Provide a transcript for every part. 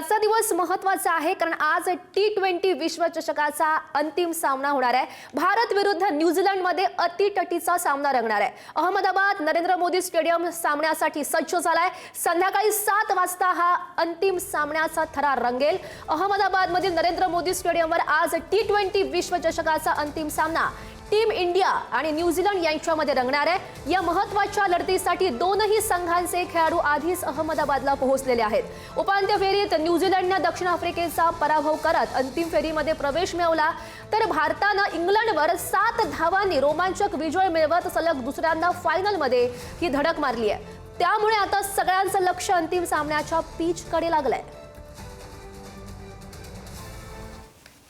आजचा दिवस महत्त्वाचा आहे कारण आज T20 विश्वचषकाचा अंतिम सामना होणार आहे। भारत विरुद्ध न्यूझीलंड मध्ये अतिटटीचा सामना रंगणार आहे। अहमदाबाद नरेंद्र मोदी स्टेडियम सामन्यासाठी सज्ज झालाय। संध्याकाळी 7 वाजता हा अंतिम सामन्याचा थरार रंगेल। अहमदाबाद मधील नरेंद्र मोदी स्टेडियमवर आज T20 विश्वचषकाचा अंतिम सामना टीम इंडिया आणि न्यूझीलंड यांच्यामध्ये रंगणार आहे। या महत्त्वाच्या लढतीसाठी दोनही संघांचे खेळाडू आधीच अहमदाबादला पोहोचलेले आहेत। उपांत्य फेरीत न्यूझीलंडने दक्षिण आफ्रिकेचा पराभव करत अंतिम फेरीमध्ये प्रवेश मिळवला, तर भारताने इंग्लंडवर 7 धावांनी रोमांचक विजय मिळवत सलग दुसऱ्यांदा फायनलमध्ये ही धडक मारली आहे। त्यामुळे आता सगळ्यांचं लक्ष अंतिम सामन्याच्या पिचकडे लागलंय।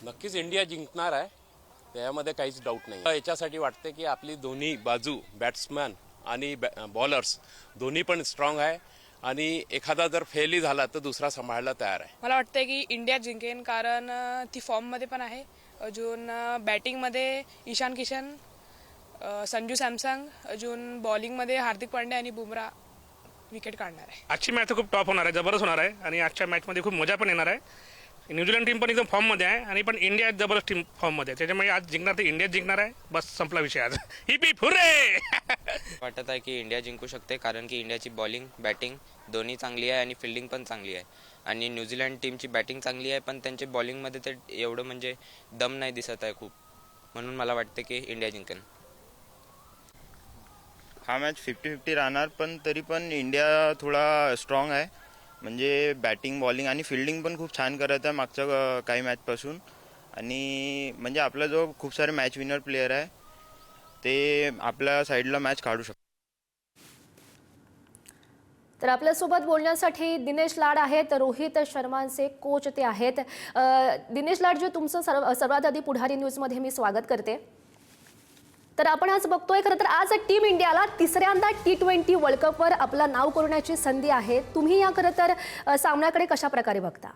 नक्कीच इंडिया जिंकणार आहे, त्यामध्ये काहीच डाऊट नाही। याच्यासाठी वाटते की आपली दोन्ही बाजू बॅट्समॅन आणि बॉलर्स दोन्ही पण स्ट्रॉंग आहे आणि एखादा जर फेलही झाला तर दुसरा सांभाळायला तयार आहे। मला वाटतं की इंडिया जिंकेन, कारण ती फॉर्ममध्ये पण आहे। अजून बॅटिंगमध्ये ईशान किशन, संजू सॅमसंग, अजून बॉलिंगमध्ये हार्दिक पांड्या आणि बुमराह विकेट काढणार आहे। आजची मॅच खूप टॉप होणार आहे, जबरदस्त होणार आहे आणि आजच्या मॅचमध्ये खूप मजा पण येणार आहे। न्यूझीलंड टीम पण एकदम फॉर्ममध्ये आहे आणि पण इंडिया जबरदस्त टीम फॉर्ममध्ये आहे, त्याच्यामुळे आज जिंकणार तर इंडिया जिंकणार आहे। बस संपला विषय आज। Heap heap hurray. वाटत आहे की इंडिया जिंकू शकते, कारण की इंडियाची बॉलिंग बॅटिंग दोन्ही चांगली आहे आणि फिल्डिंग पण चांगली आहे। आणि न्यूझीलंड टीमची बॅटिंग चांगली आहे, पण त्यांच्या बॉलिंगमध्ये ते एवढं म्हणजे दम नाही दिसत आहे खूप, म्हणून मला वाटते की इंडिया जिंकेल। हा मॅच 50-50 राहणार, पण तरी पण इंडिया थोडा स्ट्रॉंग आहे। म्हणजे बॅटिंग बॉलिंग आणि फिल्डिंग पण खूप छान करत आहे मागच्या काही मॅचपासून। आणि म्हणजे आपला जो खूप सारे मॅच विनर प्लेयर आहे ते आपल्या साईडला मॅच काढू शकतात। तर आपल्यासोबत बोलण्यासाठी दिनेश लाड आहेत, रोहित शर्मांचे कोच ते आहेत। दिनेश लाड, जे तुमचं सर्वात आधी पुढारी न्यूजमध्ये मी स्वागत करते। तर आपण आज बघतोय, खरं तर आज टीम इंडियाला तिसऱ्यांदा T20 वर्ल्ड कपवर आपलं नाव कोरण्याची संधी आहे। तुम्ही या खरं तर सामन्याकडे कशा प्रकारे बघता?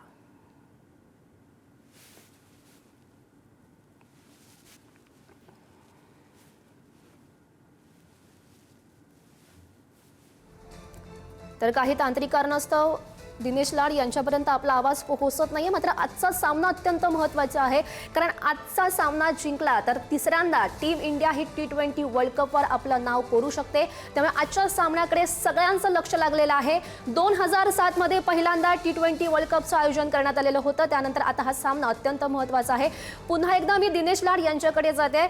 तर काही तांत्रिक कारणास्तव दिनेश लाड यांच्यापर्यंत आपला आवाज पोहोचत नाहीये। मात्र आजचा सामना अत्यंत महत्त्वाचा आहे, कारण आजचा सामना जिंकला तर तिसऱ्यांदा टीम इंडिया ही T20 वर्ल्ड कपवर आपलं नाव कोरू शकते। त्यामुळे आजच्या सामन्याकडे सगळ्यांचं लक्ष लागलेलं आहे। 2007 मध्ये पहिल्यांदा T20 वर्ल्ड कपचं आयोजन करण्यात आलेलं होतं, त्यानंतर आता हा सामना अत्यंत महत्त्वाचा आहे। पुन्हा एकदा मी दिनेश लाड यांच्याकडे जाते।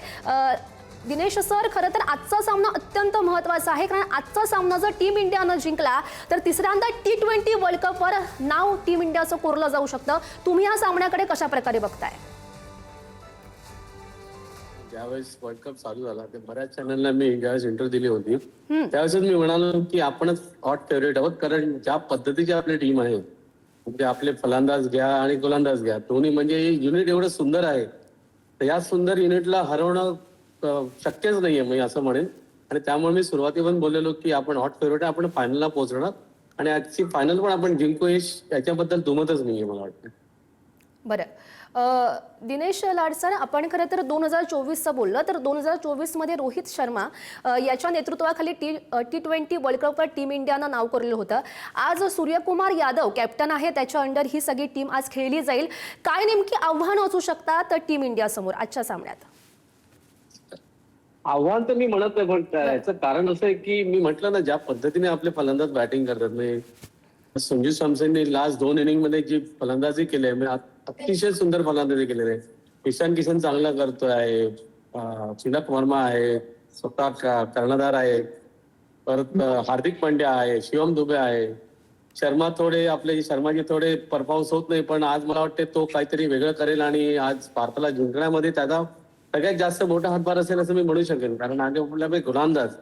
दिनेश सर, खरं तर आजचा सामना अत्यंत महत्त्वाचा आहे, कारण आजचा सामना जर टीम इंडियानं जिंकला तर तिसऱ्यांदा T20 वर्ल्ड कपवर नाव टीम इंडियाचं कोरलं जाऊ शकतं। तुम्ही या सामन्याकडे कशा प्रकारे बघताय? ज्यावेळेस वर्ल्ड कप चालू झाला ते बऱ्याच चॅनलला मी ज्यावेळेस इंटरव्ह्यू दिली होती त्यावेळेस मी म्हणालो की आपणच हॉट फेवरेट आहोत, कारण ज्या पद्धतीची आपली टीम आहे, म्हणजे आपले फलंदाज घ्या आणि गोलंदाज घ्या, दोन्ही म्हणजे युनिट एवढं सुंदर आहे, तर या सुंदर युनिटला हरवणं शक्यच नाहीये मी असं म्हणेन। आणि त्यामुळे मी सुरुवातीपासून बोललेलो की आपण हॉट फेवरेट आहे, आपण फायनलला पोहोचणार आणि आजची फायनल पण आपण जिंकू, याच्याबद्दल दुमतच नाहीये मला वाटतं। बरं, दिनेश लाड सर, आपण खरं तर 2024चं बोललं तर 2024 मध्ये रोहित शर्मा याच्या नेतृत्वाखाली T20 वर्ल्ड कपवर टीम इंडियानं नाव कोरलं होतं। आज सूर्यकुमार यादव कॅप्टन आहे, त्याच्या अंडर ही सगळी टीम आज खेळली जाईल। काय नेमकी आव्हानं असू शकतात टीम इंडिया समोर आजच्या सामन्यात? आव्हान तर मी म्हणत नाही, पण याचं कारण असं आहे की मी म्हटलं ना, ज्या पद्धतीने आपले फलंदाज बॅटिंग करतात, म्हणजे संजू सॅमसनने लास्ट 2 इनिंग मध्ये जी फलंदाजी केली आहे, अतिशय सुंदर फलंदाजी केलेली आहे। ईशान किशन चांगला करतोय, तिलक वर्मा आहे, स्वतः कर्णधार आहे, परत हार्दिक पांड्या आहे, शिवम दुबे आहे, शर्मा थोडे आपले शर्माजी थोडे परफॉर्मन्स होत नाही, पण आज मला वाटते तो काहीतरी वेगळं करेल आणि आज भारताला जिंकण्यामध्ये त्याचा सगळ्यात जास्त मोठा हातभार असेल असं मी म्हणू शकेन। कारण आज आपले गोलंदाज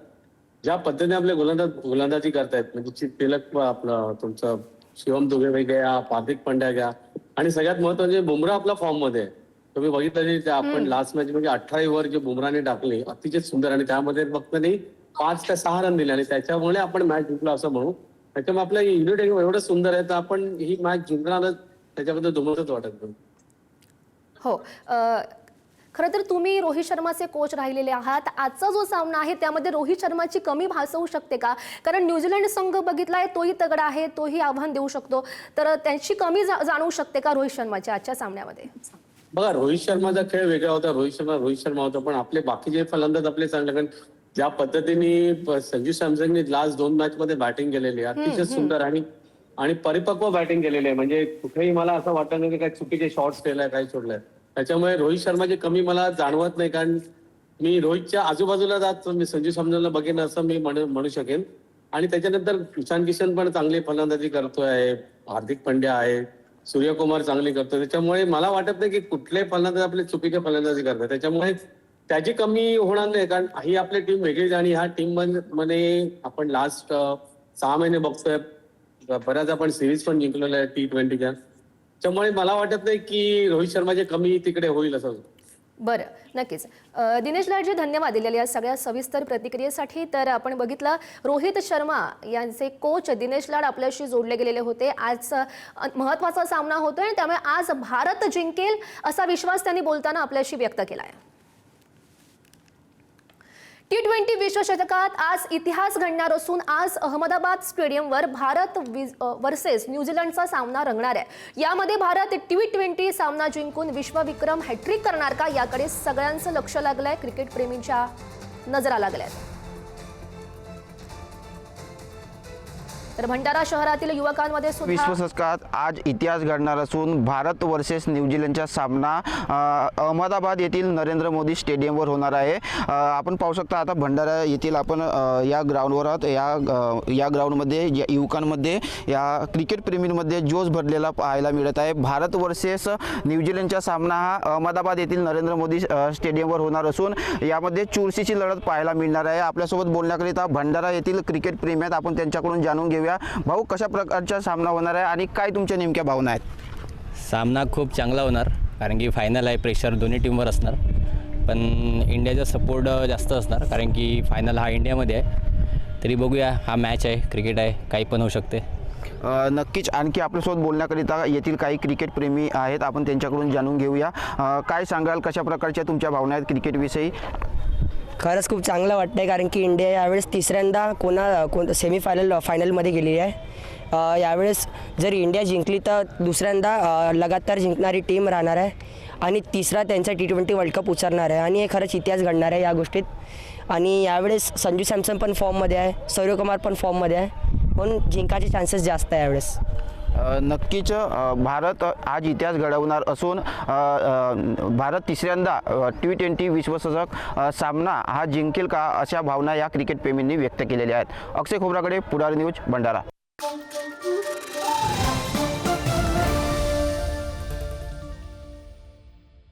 ज्या पद्धतीने आपले गोलंदाजी करतायत, म्हणजे तिलक आपलं तुमचं शिवम दुबे घ्या, हार्दिक पांड्या घ्या, आणि सगळ्यात महत्त्वाचे बुमराह आपला फॉर्म मध्ये आहे। तुम्ही बघितलं आपण लास्ट मॅच म्हणजे 18 ओव्हर जे बुमराहने टाकले अतिशय सुंदर, आणि त्यामध्ये फक्त नाही 5 ते 6 रन दिले आणि त्याच्यामुळे आपण मॅच जिंकलो असं म्हणू। त्याच्यामुळे आपलं युनिट एवढं सुंदर आहे, तर आपण ही मॅच जिंकणारच, त्याच्याबद्दल दुमतच वाटत नाही। हो, खरं तर तुम्ही रोहित शर्माचे कोच राहिलेले आहात. आजचा जो सामना आहे त्यामध्ये रोहित शर्माची कमी भासवू शकते का? कारण न्यूझीलंड संघ बघितलाय, तोही तगडा आहे, तोही आव्हान देऊ शकतो. तर त्यांची कमी जाणवू शकते का रोहित शर्माच्या आजच्या सामन्यामध्ये? बघा, रोहित शर्माचा खेळ वेगळा होता. रोहित शर्मा होता, पण आपले बाकीचे फलंदाज आपले चांगले. कारण ज्या पद्धतीने संजू सॅमसनने लास्ट 2 मॅच मध्ये बॅटिंग केलेली आहे, अतिशय सुंदर आणि परिपक्व बॅटिंग केलेली आहे. म्हणजे कुठेही मला असं वाटत नाही की काही चुकीचे शॉट्स केलाय, काही सोडलंय. त्याच्यामुळे रोहित शर्माची कमी मला जाणवत नाही. कारण मी रोहितच्या आजूबाजूला जात मी संजू सॅमसनला बघेन असं मी म्हणू शकेन. आणि त्याच्यानंतर ईशान किशन पण चांगली फलंदाजी करतोय, हार्दिक पांड्या आहे, सूर्यकुमार चांगली करतोय. त्याच्यामुळे मला वाटत नाही की कुठले फलंदाज आपले चुकीचे फलंदाजी करतात. त्याच्यामुळे त्याची कमी होणार नाही. कारण ही आपली टीम वेगळीच आणि ह्या टीम मध्ये आपण लास्ट 6 महिने बघतोय, बऱ्याच आपण सिरीज पण जिंकलेल्या आहे T20च्या. त्यामुळे मला वाटत नाही की रोहित शर्माची कमी तिकडे होईल असं. बरं, नक्कीच. दिनेश लाडजी, धन्यवाद दिलेल्या या सगळ्या सविस्तर प्रतिक्रियेसाठी. तर आपण बघितलं, रोहित शर्मा यांचे कोच दिनेश लाड आपल्याशी जोडले गेलेले होते. आज महत्त्वाचा सामना होतोय आणि त्यामुळे आज भारत जिंकेल असा विश्वास त्यांनी बोलताना आपल्याशी व्यक्त केला आहे. T20 विश्वचषकात आज इतिहास घडणार असून आज अहमदाबाद स्टेडियमवर भारत वर्सेस न्यूझीलंडचा सामना रंगणार आहे. यामध्ये भारत T20 सामना जिंकून विश्वविक्रम हॅट्रिक करणार का, याकडे सगळ्यांचं लक्ष लागलंय. क्रिकेट प्रेमींच्या नजरा लागल्यात. तर भंडारा शहरातील युवकांमध्ये सुद्धा विश्वचषकात आज इतिहास घडणार असून भारत वर्सेस न्यूझीलंडचा सामना अहमदाबाद येथील नरेंद्र मोदी स्टेडियमवर होणार आहे. आपण पाहू शकता आता भंडारा येथील आपण या ग्राउंडवर आहोत. या ग्राउंडमध्ये युवकांमध्ये, या क्रिकेट प्रेमींमध्ये जोश भरलेला पाहायला मिळत आहे. भारत वर्सेस न्यूझीलंडचा सामना हा अहमदाबाद येथील नरेंद्र मोदी स्टेडियमवर होणार असून यामध्ये चुरशीची लढत पाहायला मिळणार आहे. आपल्यासोबत बोलण्याकरिता भंडारा येथील क्रिकेट प्रेमी आहेत. आपण त्यांच्याकडून जाणून घेऊया. भाऊ, कशा प्रकारचा सामना होणार आहे आणि काय तुमच्या नेमक्या भावना आहेत? सामना खूप चांगला होणार, कारण की फायनल आहे, प्रेशर दोन्ही टीमवर असणार. पण इंडियाचा सपोर्ट जास्त असणार, कारण की फायनल हा इंडियामध्ये आहे. तरी बघूया, हा मॅच आहे, क्रिकेट आहे, काही पण होऊ शकते. नक्कीच. आणखी आपल्यासोबत बोलण्याकरिता येथील काही क्रिकेट प्रेमी आहेत. आपण त्यांच्याकडून जाणून घेऊया. काय सांगाल, कशा प्रकारच्या तुमच्या भावना आहेत क्रिकेटविषयी? खरंच खूप चांगलं वाटतं आहे, कारण की इंडिया यावेळेस तिसऱ्यांदा फायनलमध्ये गेलेली आहे. यावेळेस जर इंडिया जिंकली तर दुसऱ्यांदा लगातार जिंकणारी टीम राहणार आहे आणि तिसरा त्यांचा T20 वर्ल्ड कप उचलणार आहे. आणि हे खरंच इतिहास घडणार आहे या गोष्टीत. आणि यावेळेस संजू सॅमसन पण फॉर्ममध्ये आहे, सूर्यकुमार पण फॉर्ममध्ये आहे, म्हणून जिंकायचे चान्सेस जास्त आहे यावेळेस. नक्कीच भारत आज इतिहास घडवणार असून भारत तिसऱ्यांदा T20 विश्वचषक सामना हा जिंकेल का, अशा भावना या क्रिकेट प्रेमींनी व्यक्त केलेल्या आहेत. अक्षय खोबरागडे, पुढारी न्यूज, भंडारा.